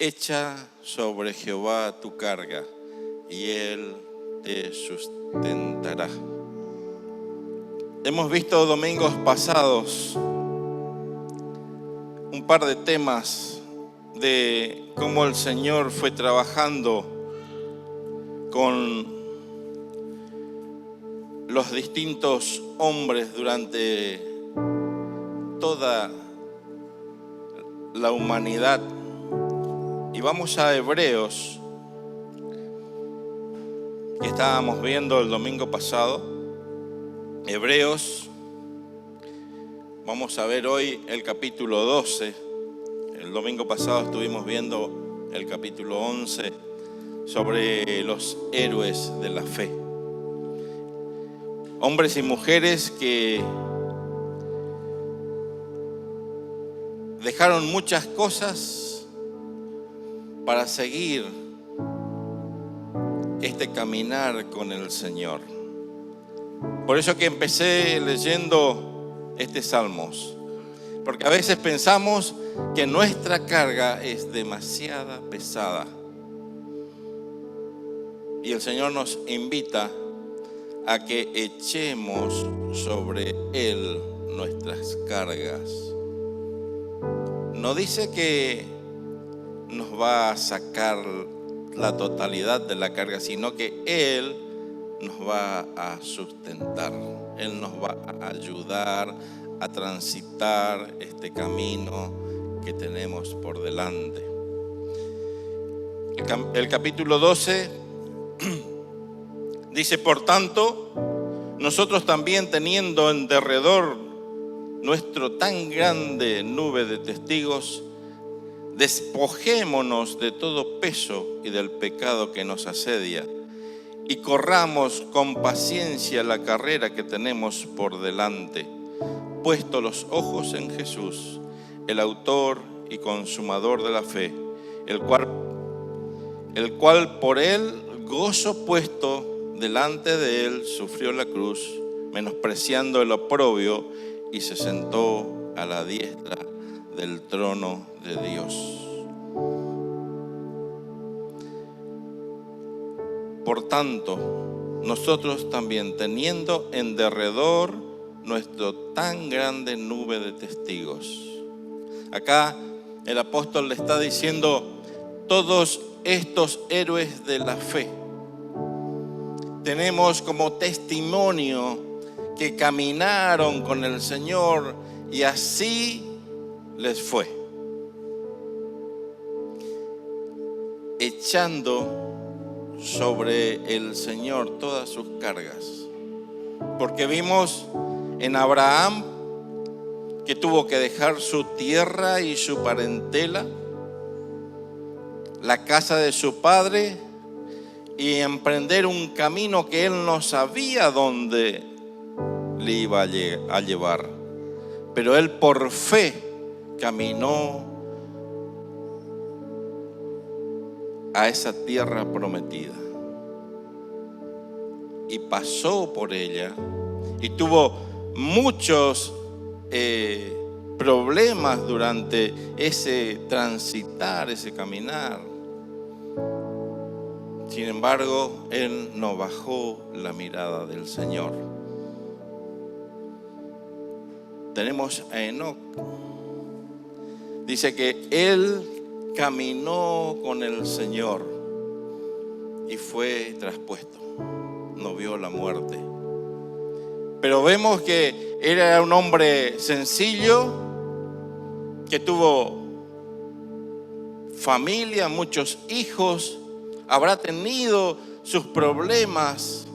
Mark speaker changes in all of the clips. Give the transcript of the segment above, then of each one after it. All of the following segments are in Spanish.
Speaker 1: Echa sobre Jehová tu carga, y Él te sustentará. Hemos visto domingos pasados un par de temas de cómo el Señor fue trabajando con los distintos hombres durante toda la humanidad. Y vamos a Hebreos, que estábamos viendo el domingo pasado. Hebreos, vamos a ver hoy el capítulo 12. El domingo pasado estuvimos viendo el capítulo 11 sobre los héroes de la fe. Hombres y mujeres que dejaron muchas cosas para seguir este caminar con el Señor. Por eso que empecé leyendo este Salmos, porque a veces pensamos que nuestra carga es demasiado pesada. Y el Señor nos invita a que echemos sobre Él nuestras cargas. No dice que nos va a sacar la totalidad de la carga, sino que Él nos va a sustentar. Él nos va a ayudar a transitar este camino que tenemos por delante. El capítulo 12 dice: por tanto, nosotros también, teniendo en derredor nuestro tan grande nube de testigos, despojémonos de todo peso y del pecado que nos asedia, y corramos con paciencia la carrera que tenemos por delante, puesto los ojos en Jesús, el autor y consumador de la fe, el cual por el gozo puesto delante de él sufrió la cruz, menospreciando el oprobio, y se sentó a la diestra del trono de Dios. Por tanto, nosotros también, teniendo en derredor nuestro tan grande nube de testigos. Acá el apóstol le está diciendo: todos estos héroes de la fe tenemos como testimonio que caminaron con el Señor y así les fue, echando sobre el Señor todas sus cargas. Porque vimos en Abraham que tuvo que dejar su tierra y su parentela, la casa de su padre, y emprender un camino que él no sabía dónde le iba a llevar. Pero él por fe caminó a esa tierra prometida y pasó por ella y tuvo muchos problemas durante ese transitar, ese caminar. Sin embargo, él no bajó la mirada del Señor. Tenemos a Enoc. Dice que él caminó con el Señor y fue traspuesto. No vio la muerte. Pero vemos que era un hombre sencillo, que tuvo familia, muchos hijos, habrá tenido sus problemas,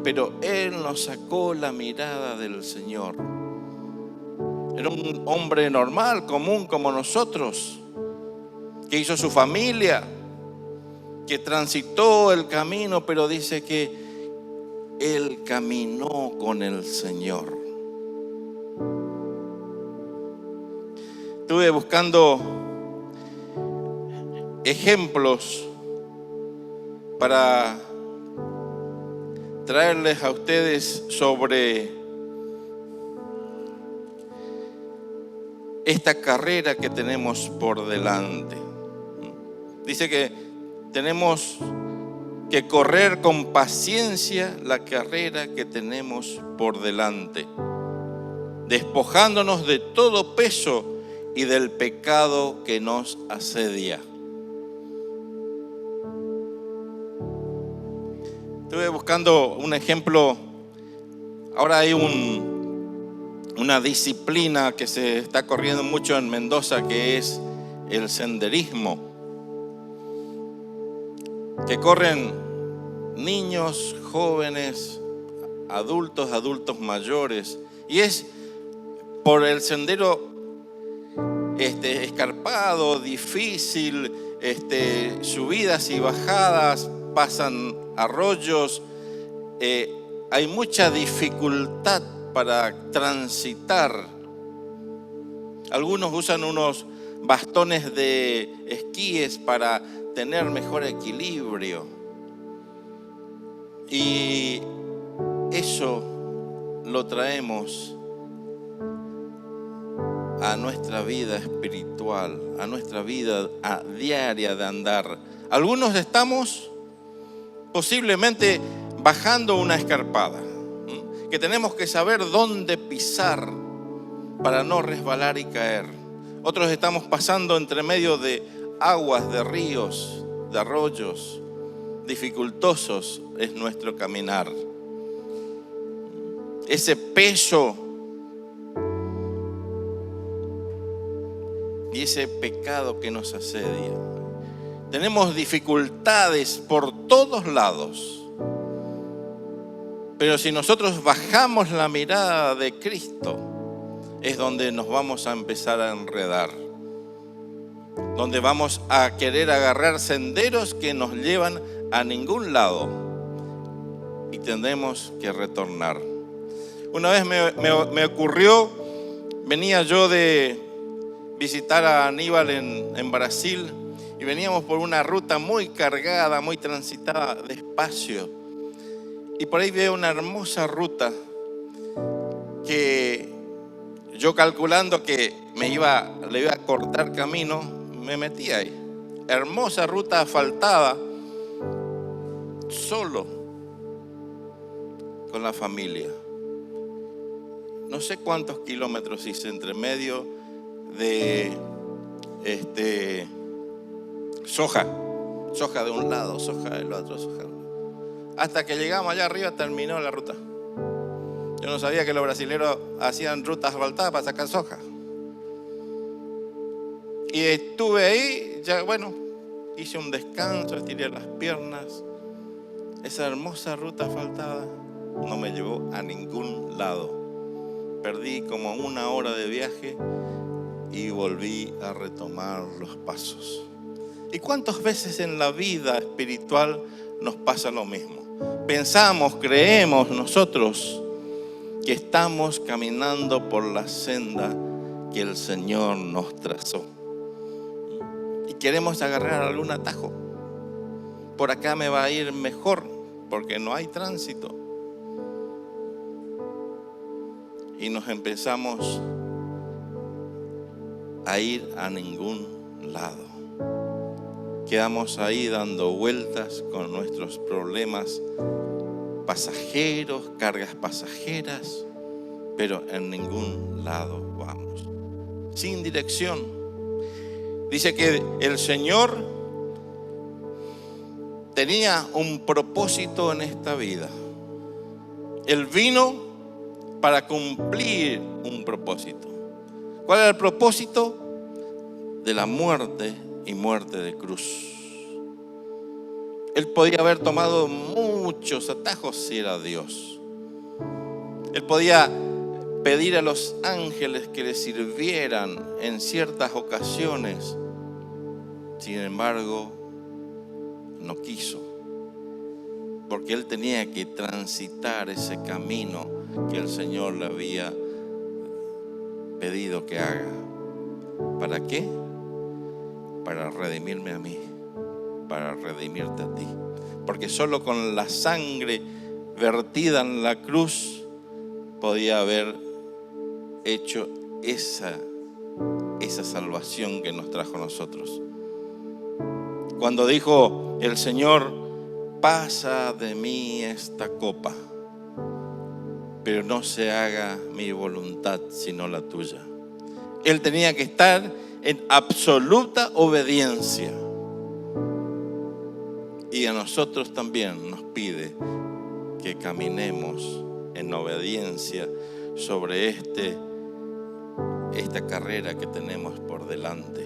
Speaker 1: pero él no sacó la mirada del Señor. Era un hombre normal, común como nosotros, que hizo su familia, que transitó el camino, pero dice que él caminó con el Señor. Estuve buscando ejemplos para traerles a ustedes sobre esta carrera que tenemos por delante. Dice que tenemos que correr con paciencia la carrera que tenemos por delante, despojándonos de todo peso y del pecado que nos asedia. Estuve buscando un ejemplo. Ahora hay una disciplina que se está corriendo mucho en Mendoza, que es el senderismo, que corren niños, jóvenes, adultos mayores, y es por el sendero escarpado, difícil, subidas y bajadas, pasan arroyos, hay mucha dificultad para transitar. Algunos usan unos bastones de esquíes para tener mejor equilibrio. Y eso lo traemos a nuestra vida espiritual, a nuestra vida diaria de andar. Algunos estamos posiblemente bajando una escarpada, que tenemos que saber dónde pisar para no resbalar y caer. Otros estamos pasando entre medio de aguas, de ríos, de arroyos. Dificultosos es nuestro caminar. Ese peso y ese pecado que nos asedia. Tenemos dificultades por todos lados. Pero si nosotros bajamos la mirada de Cristo, es donde nos vamos a empezar a enredar. Donde vamos a querer agarrar senderos que nos llevan a ningún lado. Y tendremos que retornar. Una vez me ocurrió, venía yo de visitar a Aníbal en Brasil, y veníamos por una ruta muy cargada, muy transitada, despacio. Y por ahí veo una hermosa ruta que yo, calculando que le iba a cortar camino, me metí ahí. Hermosa ruta asfaltada, solo, con la familia. No sé cuántos kilómetros hice entre medio de soja de un lado, soja del otro, soja. Hasta que llegamos allá arriba, terminó la ruta. Yo no sabía que los brasileños hacían rutas asfaltadas para sacar soja. Y estuve ahí, ya bueno, hice un descanso, estiré las piernas. Esa hermosa ruta asfaltada no me llevó a ningún lado. Perdí como 1 hora de viaje y volví a retomar los pasos. ¿Y cuántas veces en la vida espiritual nos pasa lo mismo? Pensamos, creemos nosotros que estamos caminando por la senda que el Señor nos trazó. Y queremos agarrar algún atajo. Por acá me va a ir mejor porque no hay tránsito. Y nos empezamos a ir a ningún lado. Quedamos ahí dando vueltas con nuestros problemas pasajeros, cargas pasajeras, pero en ningún lado vamos. Sin dirección. Dice que el Señor tenía un propósito en esta vida. Él vino para cumplir un propósito. ¿Cuál era el propósito? De la muerte y muerte de cruz. Él podía haber tomado muchos atajos si era Dios. Él podía pedir a los ángeles que le sirvieran en ciertas ocasiones. Sin embargo, no quiso. Porque él tenía que transitar ese camino que el Señor le había pedido que haga. ¿Para qué? Para redimirme a mí, para redimirte a ti. Porque solo con la sangre vertida en la cruz podía haber hecho esa salvación que nos trajo a nosotros. Cuando dijo el Señor, pasa de mí esta copa, pero no se haga mi voluntad sino la tuya. Él tenía que estar en absoluta obediencia. Y a nosotros también nos pide que caminemos en obediencia sobre esta carrera que tenemos por delante.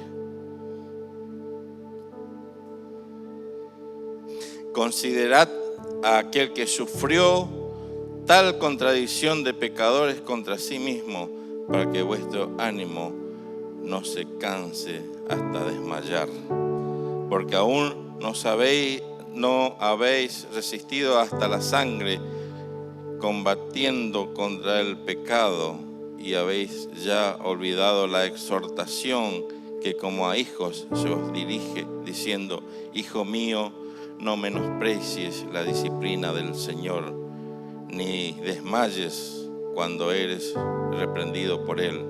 Speaker 1: Considerad a aquel que sufrió tal contradicción de pecadores contra sí mismo, para que vuestro ánimo no se canse hasta desmayar. Porque aún no habéis resistido hasta la sangre, combatiendo contra el pecado, y habéis ya olvidado la exhortación que como a hijos se os dirige, diciendo, Hijo mío, no menosprecies la disciplina del Señor, ni desmayes cuando eres reprendido por Él,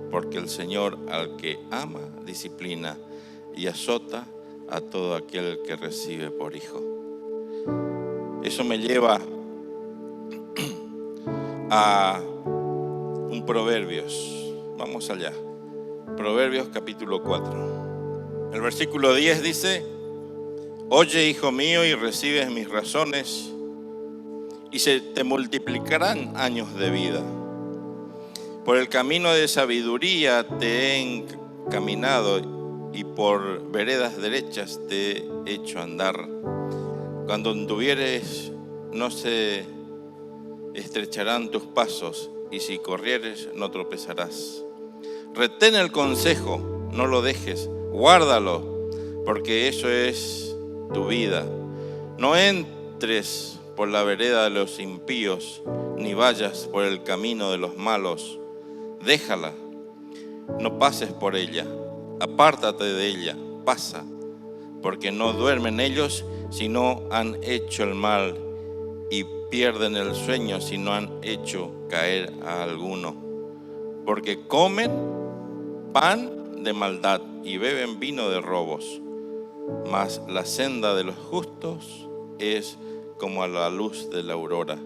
Speaker 1: porque el Señor al que ama disciplina y azota a todo aquel que recibe por hijo. Eso me lleva a un Proverbios. Vamos allá. Proverbios capítulo 4. El versículo 10 dice, oye, hijo mío, y recibes mis razones, y se te multiplicarán años de vida. Por el camino de sabiduría te he encaminado, y por veredas derechas te he hecho andar. Cuando anduvieres, no se estrecharán tus pasos, y si corrieres, no tropezarás. Retén el consejo, no lo dejes, guárdalo, porque eso es tu vida. No entres por la vereda de los impíos, ni vayas por el camino de los malos. Déjala, no pases por ella, apártate de ella, pasa, porque no duermen ellos si no han hecho el mal, y pierden el sueño si no han hecho caer a alguno. Porque comen pan de maldad y beben vino de robos, mas la senda de los justos es como a la luz de la aurora,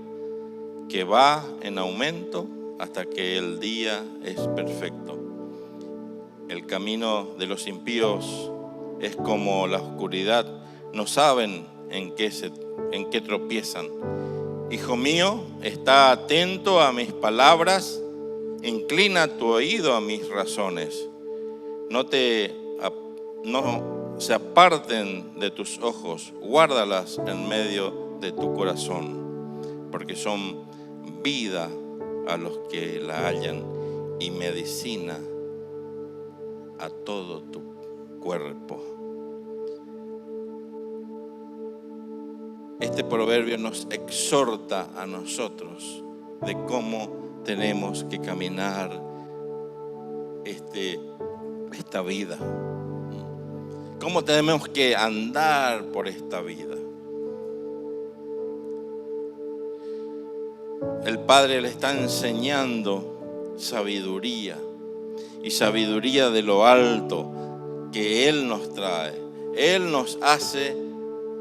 Speaker 1: que va en aumento hasta que el día es perfecto. El camino de los impíos es como la oscuridad, no saben en qué tropiezan. Hijo mío, está atento a mis palabras, inclina tu oído a mis razones. No se aparten de tus ojos, guárdalas en medio de tu corazón, porque son vida a los que la hallan y medicina a todo tu cuerpo. Este proverbio nos exhorta a nosotros de cómo tenemos que caminar esta vida. Cómo tenemos que andar por esta vida. El Padre le está enseñando sabiduría, y sabiduría de lo alto que Él nos trae. Él nos hace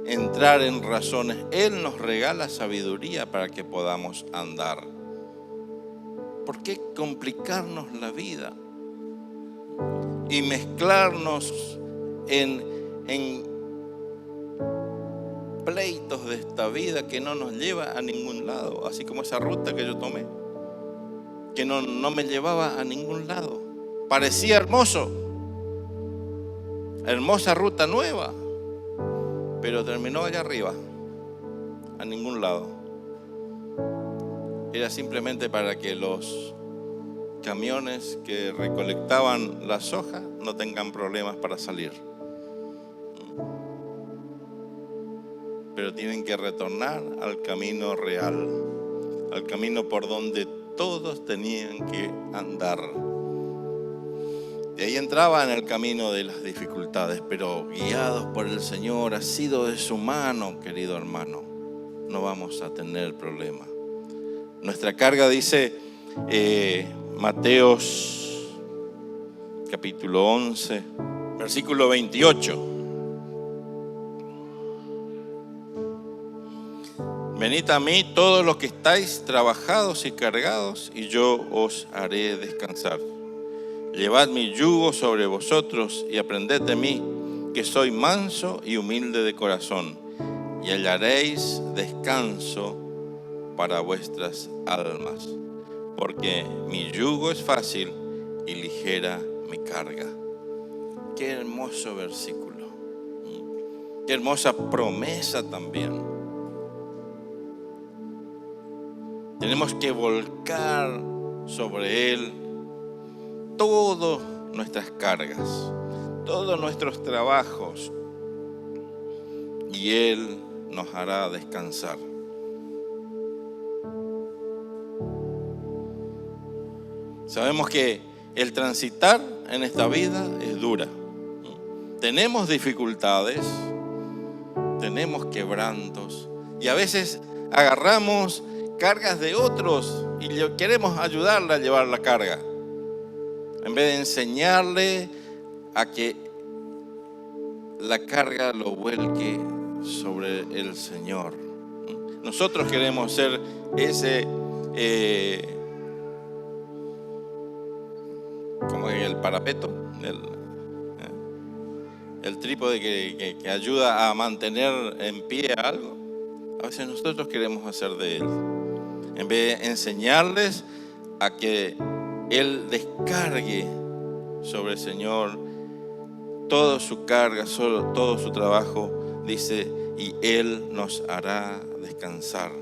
Speaker 1: entrar en razones. Él nos regala sabiduría para que podamos andar. ¿Por qué complicarnos la vida y mezclarnos en pleitos de esta vida que no nos lleva a ningún lado? Así como esa ruta que yo tomé, que no me llevaba a ningún lado. Parecía hermosa ruta nueva, pero terminó allá arriba, a ningún lado. Era simplemente para que los camiones que recolectaban la soja no tengan problemas para salir. Pero tienen que retornar al camino real, al camino por donde todos tenían que andar. Y ahí entraba en el camino de las dificultades, pero guiados por el Señor, asido de su mano, querido hermano, no vamos a tener problema. Nuestra carga, dice Mateos capítulo 11, versículo 28. Venid a mí todos los que estáis trabajados y cargados, y yo os haré descansar. Llevad mi yugo sobre vosotros y aprended de mí, que soy manso y humilde de corazón, y hallaréis descanso para vuestras almas, porque mi yugo es fácil y ligera mi carga. Qué hermoso versículo. Qué hermosa promesa también. Tenemos que volcar sobre Él todas nuestras cargas, todos nuestros trabajos, y Él nos hará descansar. Sabemos que el transitar en esta vida es dura. Tenemos dificultades, tenemos quebrantos, y a veces agarramos cargas de otros y queremos ayudarle a llevar la carga, en vez de enseñarle a que la carga lo vuelque sobre el Señor. Nosotros queremos ser ese, como el parapeto, el trípode que ayuda a mantener en pie algo. A veces nosotros queremos hacer de Él, en vez de enseñarles a que Él descargue sobre el Señor toda su carga, todo su trabajo, dice, y Él nos hará descansar.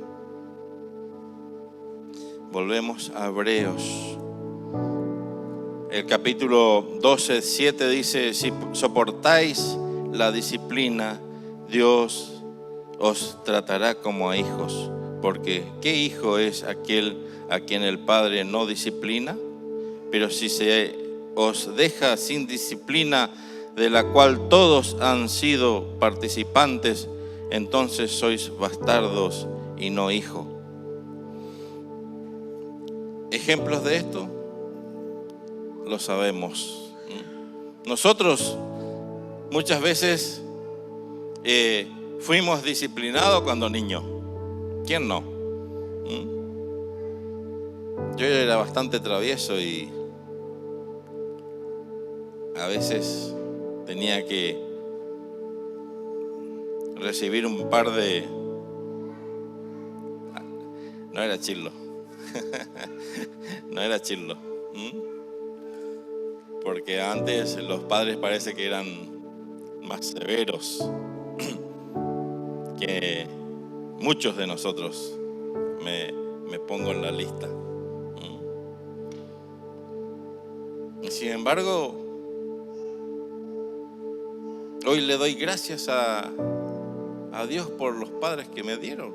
Speaker 1: Volvemos a Hebreos. El capítulo 12, 7 dice, si soportáis la disciplina, Dios os tratará como a hijos. Porque ¿qué hijo es aquel a quien el Padre no disciplina? Pero si se os deja sin disciplina, de la cual todos han sido participantes, entonces sois bastardos y no hijos. Ejemplos de esto lo sabemos. Nosotros muchas veces fuimos disciplinados cuando niños. ¿Quién no? Yo era bastante travieso y a veces tenía que recibir un par de... No era chirlo. No era chirlo. Porque antes los padres parece que eran más severos que muchos de nosotros. Me pongo en la lista. Y sin embargo, hoy le doy gracias a Dios por los padres que me dieron.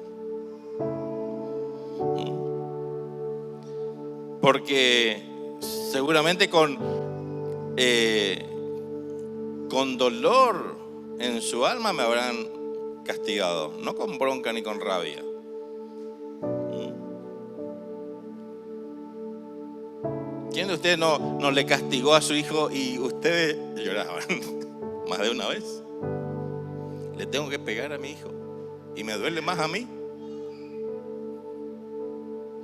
Speaker 1: Porque seguramente con dolor en su alma me habrán castigado, no con bronca ni con rabia. ¿Quién de ustedes no le castigó a su hijo y ustedes lloraban más de una vez? Le tengo que pegar a mi hijo y me duele más a mí.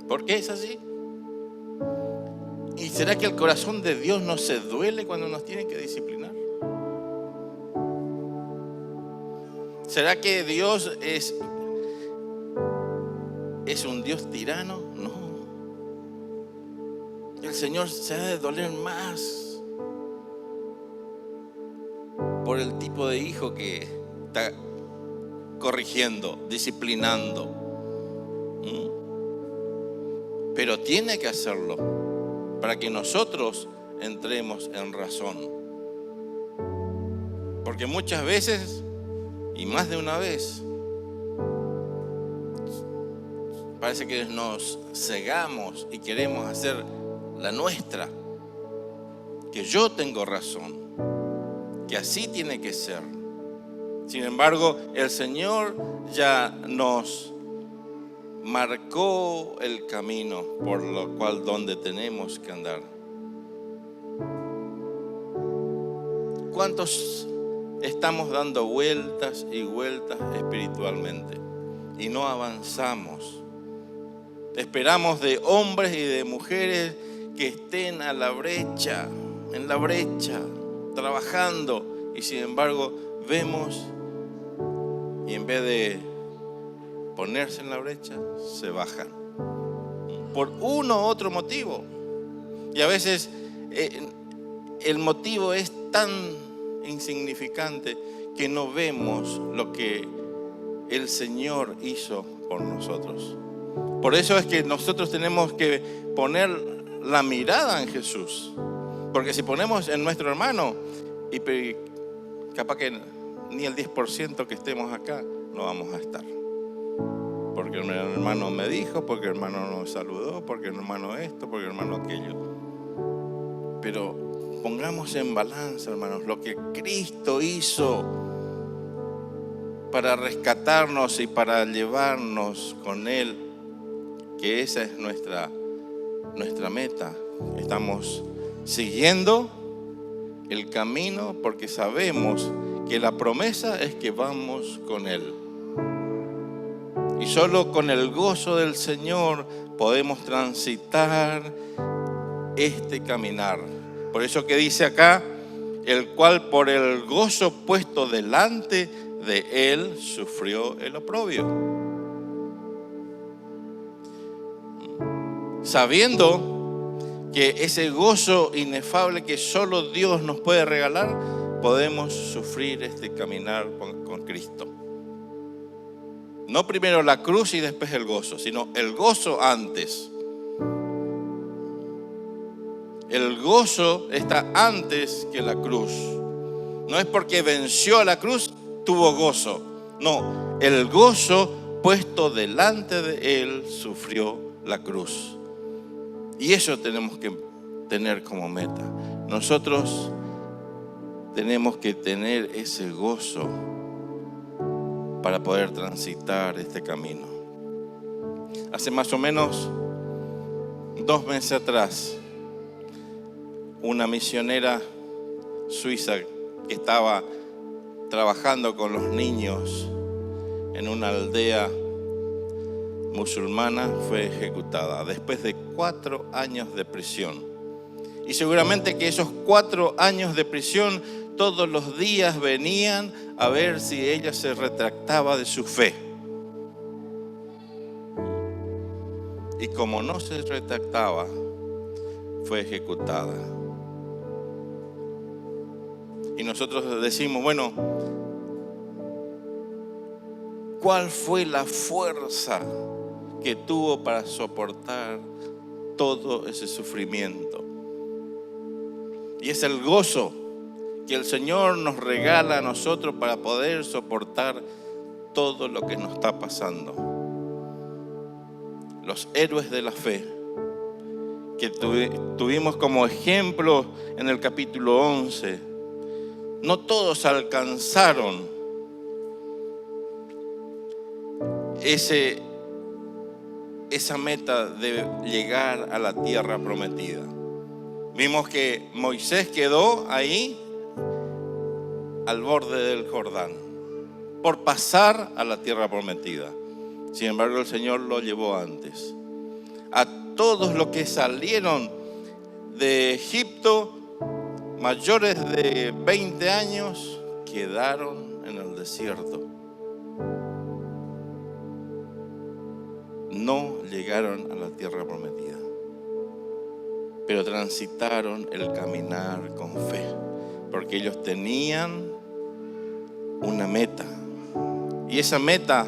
Speaker 1: ¿Por qué es así? ¿Y será que el corazón de Dios no se duele cuando nos tiene que disciplinar? ¿Será que Dios es un Dios tirano? No. El Señor se ha de doler más por el tipo de hijo que está corrigiendo, disciplinando. Pero tiene que hacerlo para que nosotros entremos en razón. Porque muchas veces, y más de una vez, parece que nos cegamos y queremos hacer la nuestra, que yo tengo razón, que así tiene que ser. Sin embargo, el Señor ya nos marcó el camino por lo cual donde tenemos que andar. ¿Cuántos estamos dando vueltas y vueltas espiritualmente? y no avanzamos. Esperamos de hombres y de mujeres que estén en la brecha, trabajando, y sin embargo vemos y en vez de ponerse en la brecha, se bajan por uno u otro motivo. Y a veces el motivo es tan insignificante que no vemos lo que el Señor hizo por nosotros. Por eso es que nosotros tenemos que poner la mirada en Jesús. Porque si ponemos en nuestro hermano, y capaz que ni el 10% que estemos acá no vamos a estar. Porque el hermano me dijo, porque el hermano nos saludó, porque el hermano esto, porque el hermano aquello. Pero pongamos en balanza, hermanos, lo que Cristo hizo para rescatarnos y para llevarnos con Él, que esa es nuestra meta. Estamos siguiendo el camino porque sabemos que la promesa es que vamos con Él. Y solo con el gozo del Señor podemos transitar este caminar. Por eso que dice acá, el cual por el gozo puesto delante de Él sufrió el oprobio. Sabiendo que ese gozo inefable que solo Dios nos puede regalar, podemos sufrir este caminar con Cristo. No primero la cruz y después el gozo, sino el gozo antes. El gozo está antes que la cruz. No es porque venció a la cruz, tuvo gozo. No, el gozo puesto delante de Él sufrió la cruz. Y eso tenemos que tener como meta. Nosotros tenemos que tener ese gozo para poder transitar este camino. Hace más o menos 2 meses atrás, una misionera suiza que estaba trabajando con los niños en una aldea musulmana fue ejecutada después de 4 años de prisión. Y seguramente que esos 4 años de prisión todos los días venían a ver si ella se retractaba de su fe. Y como no se retractaba, fue ejecutada. Y nosotros decimos, bueno, ¿cuál fue la fuerza que tuvo para soportar todo ese sufrimiento? Y es el gozo que el Señor nos regala a nosotros para poder soportar todo lo que nos está pasando. Los héroes de la fe que tuvimos como ejemplo en el capítulo 11, no todos alcanzaron esa meta de llegar a la tierra prometida. Vimos que Moisés quedó ahí al borde del Jordán por pasar a la tierra prometida. Sin embargo, el Señor lo llevó antes. A todos los que salieron de Egipto, mayores de 20 años, quedaron en el desierto. No llegaron a la tierra prometida, pero transitaron el caminar con fe, porque ellos tenían una meta. Y esa meta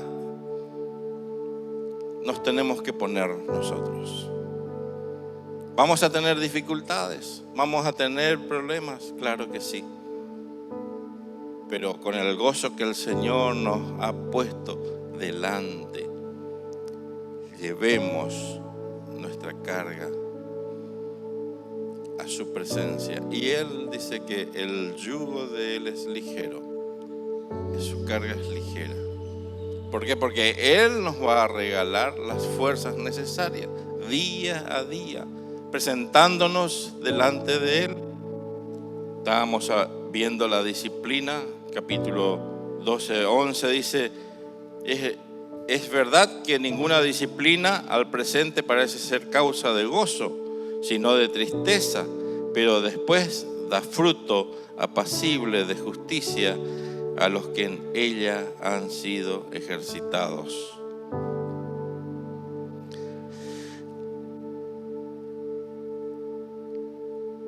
Speaker 1: nos tenemos que poner nosotros. ¿Vamos a tener dificultades? ¿Vamos a tener problemas? Claro que sí. Pero con el gozo que el Señor nos ha puesto delante, llevemos nuestra carga a su presencia. Y Él dice que el yugo de Él es ligero, que su carga es ligera. ¿Por qué? Porque Él nos va a regalar las fuerzas necesarias día a día, presentándonos delante de Él. Estábamos viendo la disciplina, capítulo 12, 11, dice, Es verdad que ninguna disciplina al presente parece ser causa de gozo, sino de tristeza, pero después da fruto apacible de justicia a los que en ella han sido ejercitados.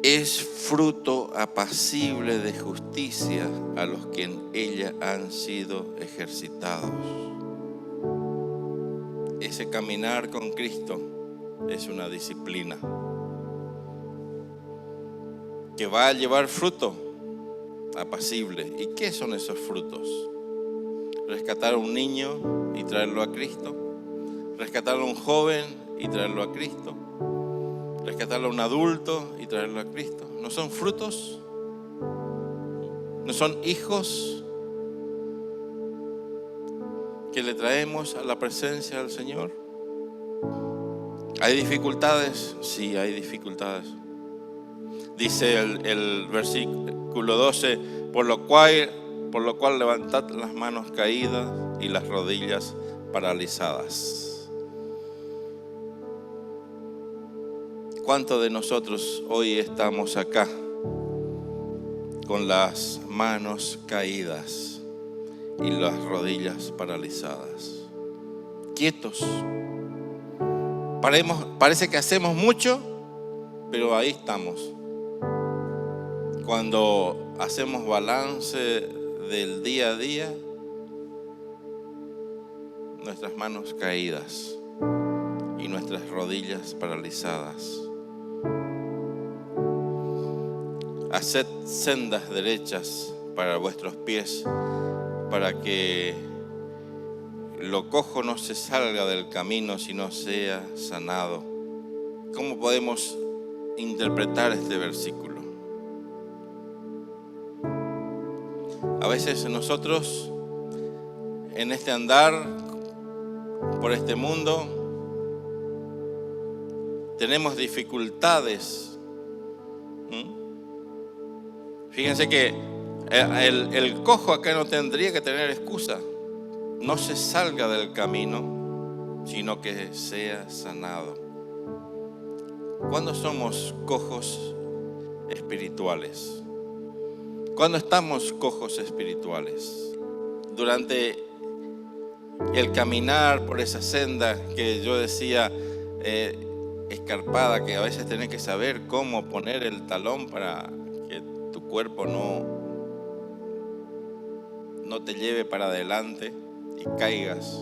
Speaker 1: Es fruto apacible de justicia a los que en ella han sido ejercitados. Ese caminar con Cristo es una disciplina que va a llevar fruto apacible. ¿Y qué son esos frutos? Rescatar a un niño y traerlo a Cristo. Rescatar a un joven y traerlo a Cristo. Rescatar a un adulto y traerlo a Cristo. ¿No son frutos? ¿No son hijos que le traemos a la presencia del Señor? ¿Hay dificultades? Sí, hay dificultades. Dice el versículo 12, por lo cual levantad las manos caídas y las rodillas paralizadas. ¿Cuántos de nosotros hoy estamos acá con las manos caídas y las rodillas paralizadas? Quietos. Parece que hacemos mucho, pero ahí estamos. Cuando hacemos balance del día a día, nuestras manos caídas y nuestras rodillas paralizadas. Haced sendas derechas para vuestros pies, para que lo cojo no se salga del camino, sino sea sanado. ¿Cómo podemos interpretar este versículo? A veces nosotros, en este andar por este mundo, tenemos dificultades. Fíjense que el cojo acá no tendría que tener excusa. No se salga del camino, sino que sea sanado. ¿Cuándo somos cojos espirituales? ¿Cuándo estamos cojos espirituales? Durante el caminar por esa senda que yo decía escarpada, que a veces tenés que saber cómo poner el talón para que tu cuerpo no te lleve para adelante y caigas.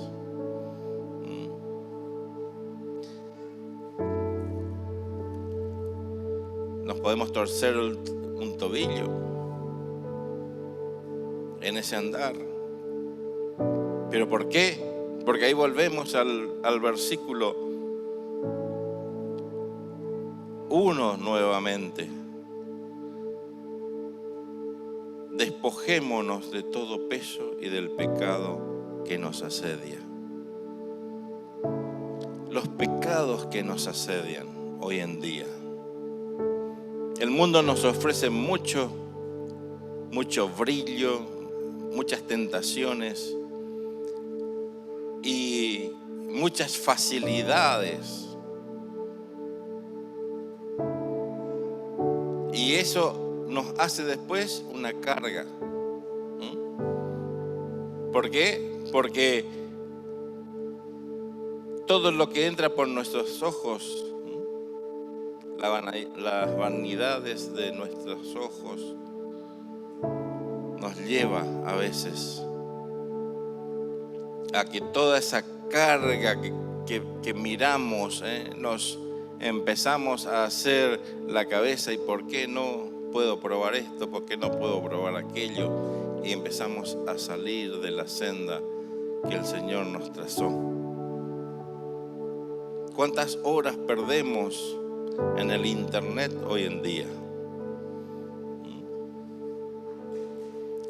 Speaker 1: Nos podemos torcer un tobillo en ese andar. ¿Pero por qué? Porque ahí volvemos al versículo 1 nuevamente. Despojémonos de todo peso y del pecado que nos asedia. Los pecados que nos asedian hoy en día. El mundo nos ofrece mucho brillo, muchas tentaciones y muchas facilidades. Y eso nos hace después una carga. ¿Por qué? Porque todo lo que entra por nuestros ojos, las vanidades de nuestros ojos, nos lleva a veces a que toda esa carga que miramos, nos empezamos a hacer la cabeza. ¿Y por qué no puedo probar esto? ¿Por qué no puedo probar aquello? Y empezamos a salir de la senda que el Señor nos trazó. ¿Cuántas horas perdemos en el internet hoy en día?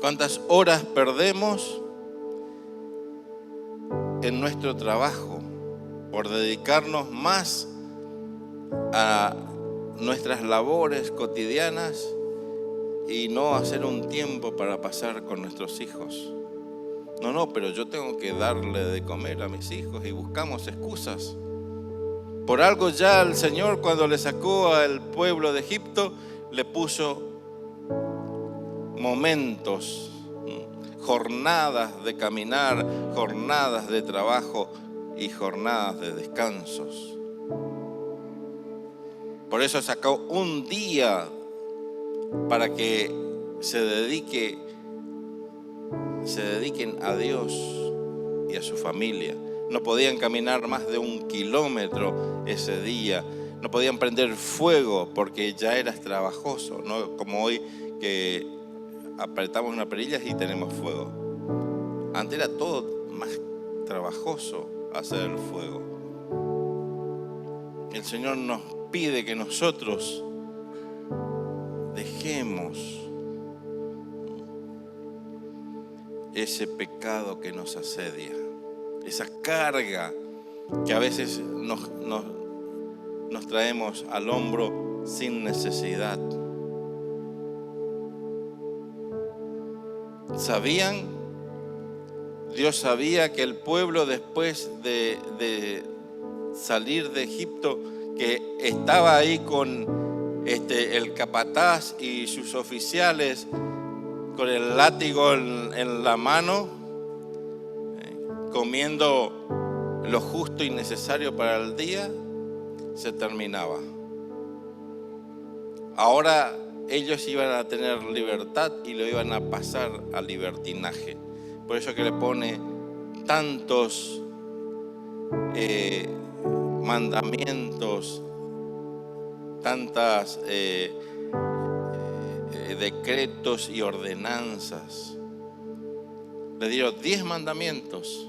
Speaker 1: ¿Cuántas horas perdemos en nuestro trabajo por dedicarnos más a nuestras labores cotidianas y no hacer un tiempo para pasar con nuestros hijos? No no, pero yo tengo que darle de comer a mis hijos, y buscamos excusas. Por algo ya el Señor, cuando le sacó al pueblo de Egipto, le puso momentos, jornadas de caminar, jornadas de trabajo y jornadas de descansos. Por eso sacó un día para que se dediquen a Dios y a su familia. No podían caminar más de 1 kilómetro ese día. No podían prender fuego porque ya era trabajoso, no como hoy que apretamos una perilla y tenemos fuego. Antes era todo más trabajoso hacer el fuego. El Señor nos pide que nosotros dejemos ese pecado que nos asedia, esa carga que a veces nos traemos al hombro sin necesidad. Dios sabía que el pueblo, después de salir de Egipto, que estaba ahí con el capataz y sus oficiales con el látigo en la mano, comiendo lo justo y necesario para el día, se terminaba. Ahora ellos iban a tener libertad y lo iban a pasar al libertinaje. Por eso que le pone tantos mandamientos, tantas decretos y ordenanzas. Le dieron 10 mandamientos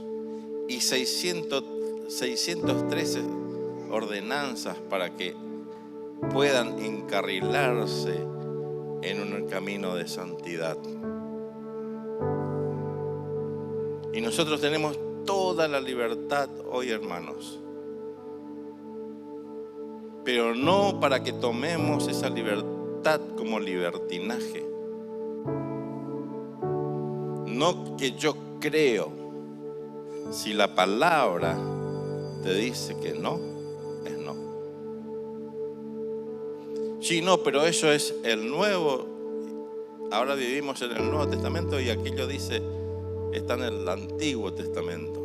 Speaker 1: y 613 ordenanzas para que puedan encarrilarse en un camino de santidad. Y nosotros tenemos toda la libertad hoy, hermanos, pero no para que tomemos esa libertad como libertinaje. No que yo creo. Si la palabra te dice que no, es no. Sí, no, pero eso es el nuevo. Ahora vivimos en el Nuevo Testamento y aquello dice, está en el Antiguo Testamento.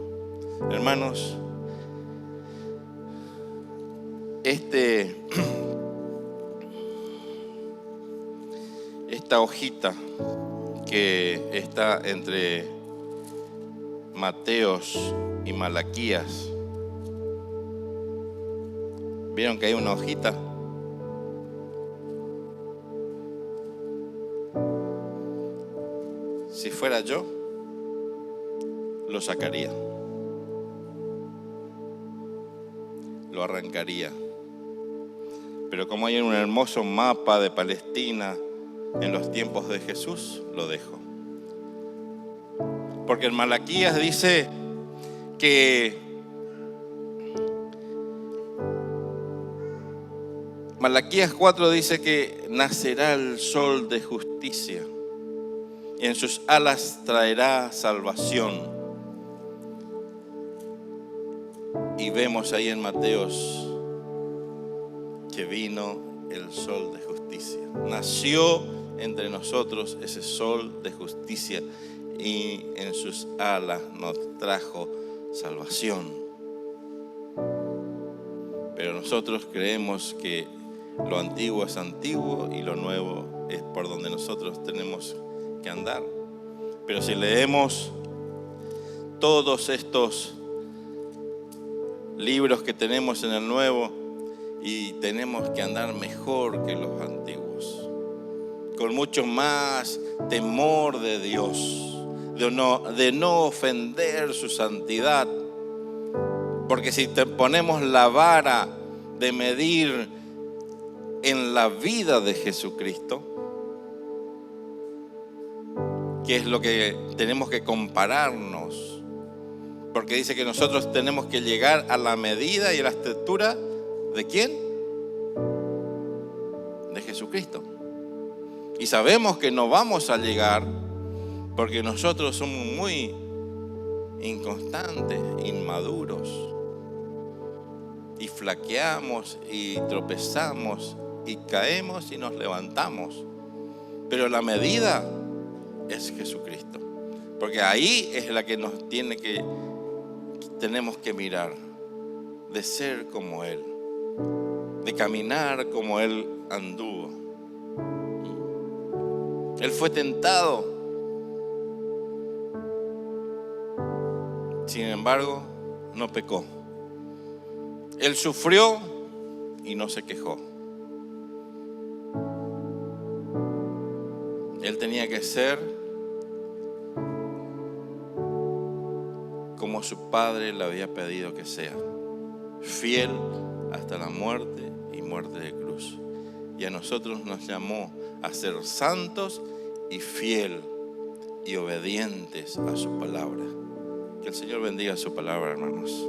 Speaker 1: Hermanos, esta hojita que está entre Mateos y Malaquías, ¿vieron que hay una hojita? Si fuera yo, lo sacaría, lo arrancaría. Pero como hay un hermoso mapa de Palestina en los tiempos de Jesús, lo dejo. Porque en Malaquías dice que Malaquías 4 dice que nacerá el sol de justicia y en sus alas traerá salvación. Y vemos ahí en Mateos que vino el sol de justicia. Nació entre nosotros ese sol de justicia y en sus alas nos trajo salvación. Pero nosotros creemos que lo antiguo es antiguo y lo nuevo es por donde nosotros tenemos que andar. Pero si leemos todos estos libros que tenemos en el Nuevo, y tenemos que andar mejor que los antiguos, con mucho más temor de Dios, de no ofender su santidad. Porque si te ponemos la vara de medir en la vida de Jesucristo, que es lo que tenemos que compararnos, porque dice que nosotros tenemos que llegar a la medida y a la estatura ¿de quién? De Jesucristo. Y sabemos que no vamos a llegar porque nosotros somos muy inconstantes, inmaduros. Y flaqueamos y tropezamos y caemos y nos levantamos. Pero la medida es Jesucristo. Porque ahí es la que tenemos que mirar. De ser como Él. De caminar como Él anduvo. Él fue tentado. Sin embargo, no pecó. Él sufrió y no se quejó. Él tenía que ser como su padre le había pedido que sea. Fiel hasta la muerte y muerte de cruz. Y a nosotros nos llamó a ser santos y fiel y obedientes a su palabra. Que el Señor bendiga su palabra, hermanos.